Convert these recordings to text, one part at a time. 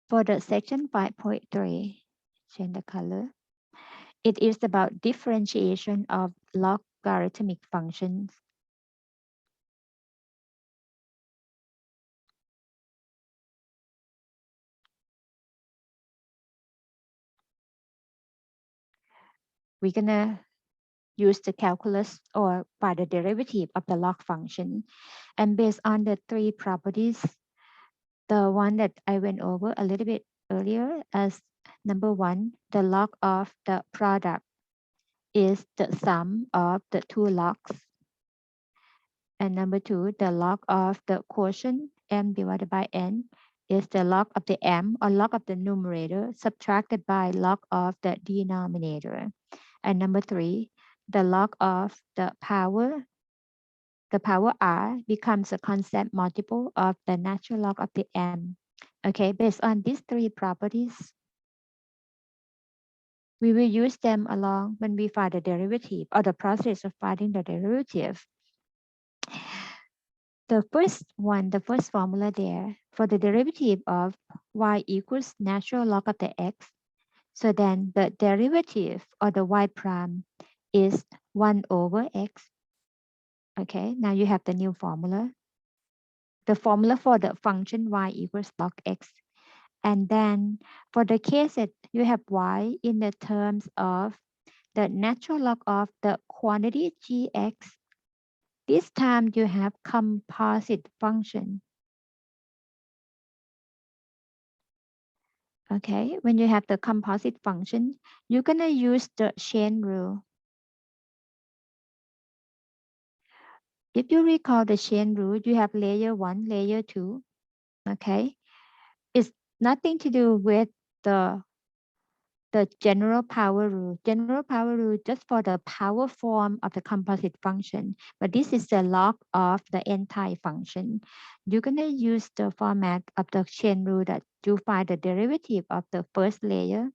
For the section 5.3, change the color. It is about differentiation of logarithmic functions. We're gonna use the calculus or find the derivative of the log function. And based on the three properties, the one that I went over a little bit earlier as number one, the log of the product is the sum of the two logs. And number two, the log of the quotient m divided by n is the log of the m or log of the numerator subtracted by log of the denominator. And number three, the log of the power r becomes a constant multiple of the natural log of the m. Okay, based on these three properties, we will use them along when we find the derivative or the process of finding the derivative. The first one, the first formula there for the derivative of y equals natural log of the x. So then the derivative or the y prime is 1 over x. Okay, now you have the new formula. The formula for the function y equals log x. And then for the case that you have y in the terms of the natural log of the quantity gx, this time you have composite function. Okay, when you have the composite function, you're gonna use the chain rule. If you recall the chain rule, you have layer 1, layer 2. Okay, it's nothing to do with the general power rule. General power rule just for the power form of the composite function, but this is the log of the entire function. You're gonna use the format of the chain rule that you find the derivative of the first layer.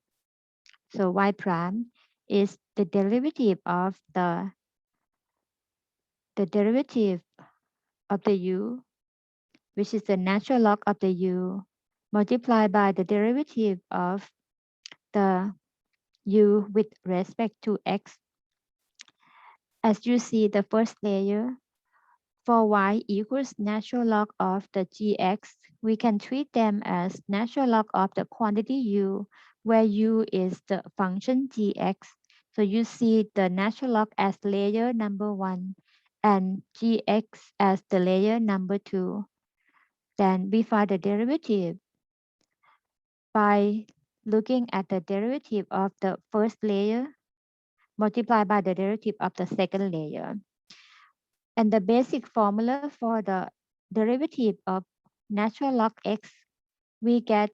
So y prime is the derivative of the derivative of the u, which is the natural log of the u, multiplied by the derivative of the u with respect to x. As you see the first layer, for y equals natural log of the gx, we can treat them as natural log of the quantity u, where u is the function gx. So you see the natural log as layer number 1 and gx as the layer number 2. Then we find the derivative by looking at the derivative of the first layer multiplied by the derivative of the second layer. And the basic formula for the derivative of natural log x, we get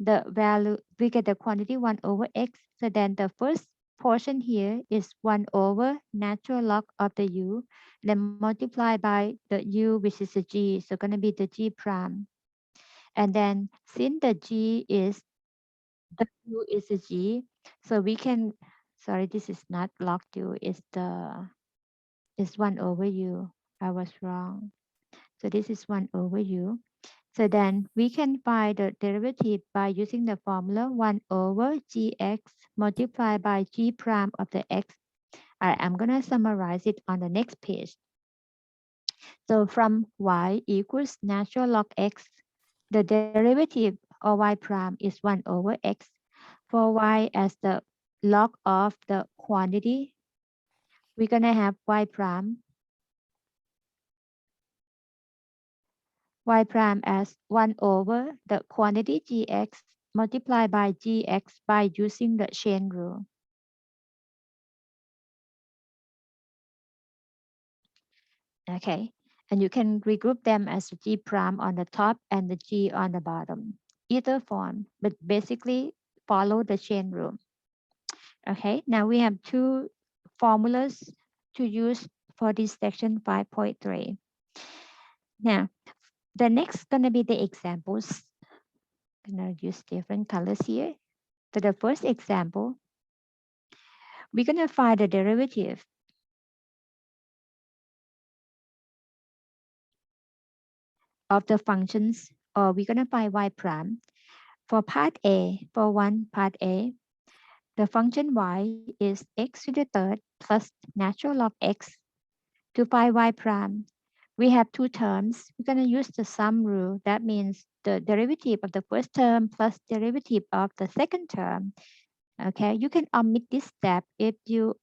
the value, we get the quantity 1 over x. So then the first portion here is 1 over natural log of the u, then multiplied by the u, which is the g, so going to be the g prime. And then since the g is, the u is a g, so we can, sorry, this is not log 2, it's 1 over u. I was wrong. So this is 1 over u. So then we can find the derivative by using the formula 1 over gx multiplied by g prime of the x. All right, I'm going to summarize it on the next page. So from y equals natural log x, the derivative of y prime is 1 over x. For y as the log of the quantity, we're going to have y prime as 1 over the quantity gx multiplied by gx by using the chain rule. Okay, and you can regroup them as the g prime on the top and the g on the bottom, either form, but basically follow the chain rule. Okay, now we have two formulas to use for this section 5.3. Now, the next gonna be the examples. I'm gonna use different colors here. So the first example, we're gonna find the derivative of the functions, or we're gonna find y prime For part A, for part A, the function y is x to the third plus natural log x to find y prime. We have two terms. We're going to use the sum rule. That means the derivative of the first term plus derivative of the second term. Okay, you can omit this step if you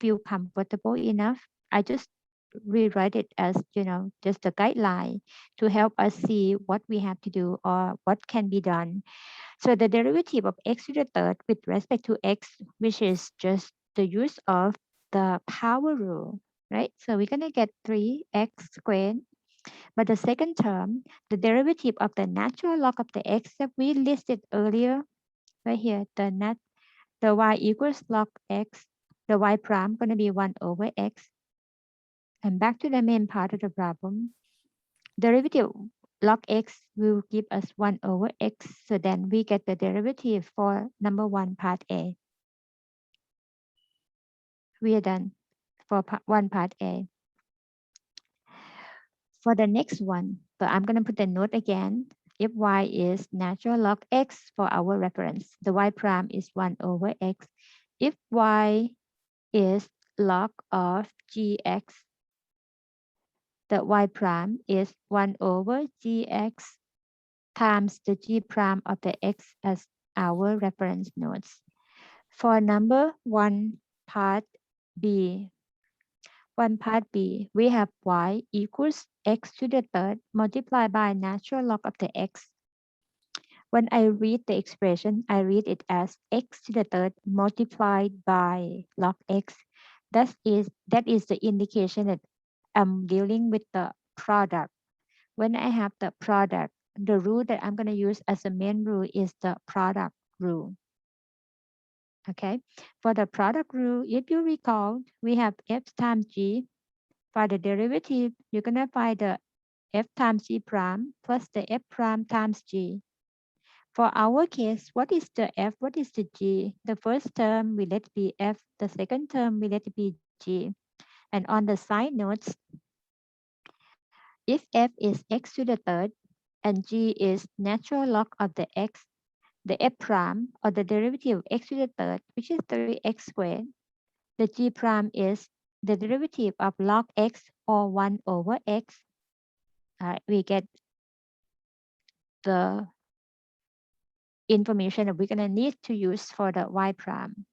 feel comfortable enough. I just rewrite it as just a guideline to help us see what we have to do or what can be done. So the derivative of x to the third with respect to x, which is just the use of the power rule, right? So we're gonna get 3x squared. But the second term, the derivative of the natural log of the x that we listed earlier, right here, the y equals log x, the y prime gonna be 1 over x. And back to the main part of the problem. Derivative log x will give us 1 over x. So then we get the derivative for number 1 part A. We are done for part A. For the next one, but I'm going to put the note again. If y is natural log x for our reference, the y prime is 1 over x. If y is log of gx, the y prime is 1 over gx times the g prime of the x as our reference nodes. For number 1 part B, part B, we have y equals x to the third multiplied by natural log of the x. When I read the expression, I read it as x to the third multiplied by log x. That is the indication that I'm dealing with the product. When I have the product, the rule that I'm going to use as a main rule is the product rule. Okay, for the product rule, if you recall, we have f times g. For the derivative, you're going to find the f times g prime plus the f prime times g. For our case, what is the f, what is the g? The first term, we let it be f. The second term, we let it be g. And on the side notes, if f is x to the third and g is natural log of the x, the f prime or the derivative of x to the third, which is 3x squared, the g prime is the derivative of log x or 1 over x. We get the information that we're going to need to use for the y prime.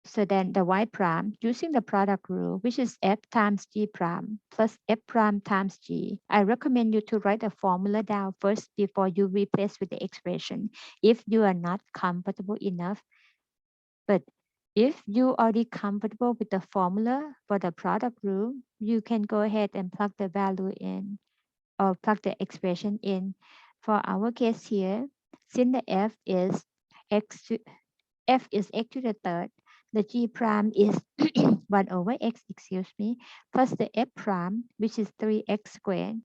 So then the y prime, using the product rule, which is f times g prime plus f prime times g. I recommend you to write a formula down first before you replace with the expression if you are not comfortable enough. But if you already comfortable with the formula for the product rule, you can go ahead and plug the value in or plug the expression in. For our case here, since the x to the third, the g prime is 1 over x, excuse me, plus the f prime, which is 3x squared,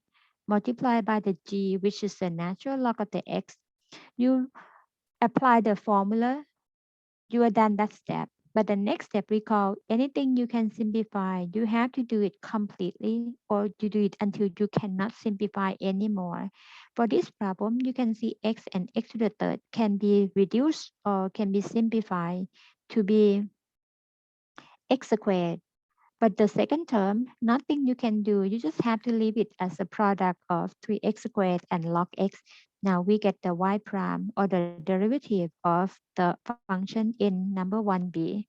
multiplied by the g, which is the natural log of the x. You apply the formula, you are done that step. But the next step, recall anything you can simplify, you have to do it completely or you do it until you cannot simplify anymore. For this problem, you can see x and x to the third can be reduced or can be simplified to be x squared. But the second term, nothing you can do. You just have to leave it as a product of 3x squared and log x. Now we get the y prime or the derivative of the function in number 1b.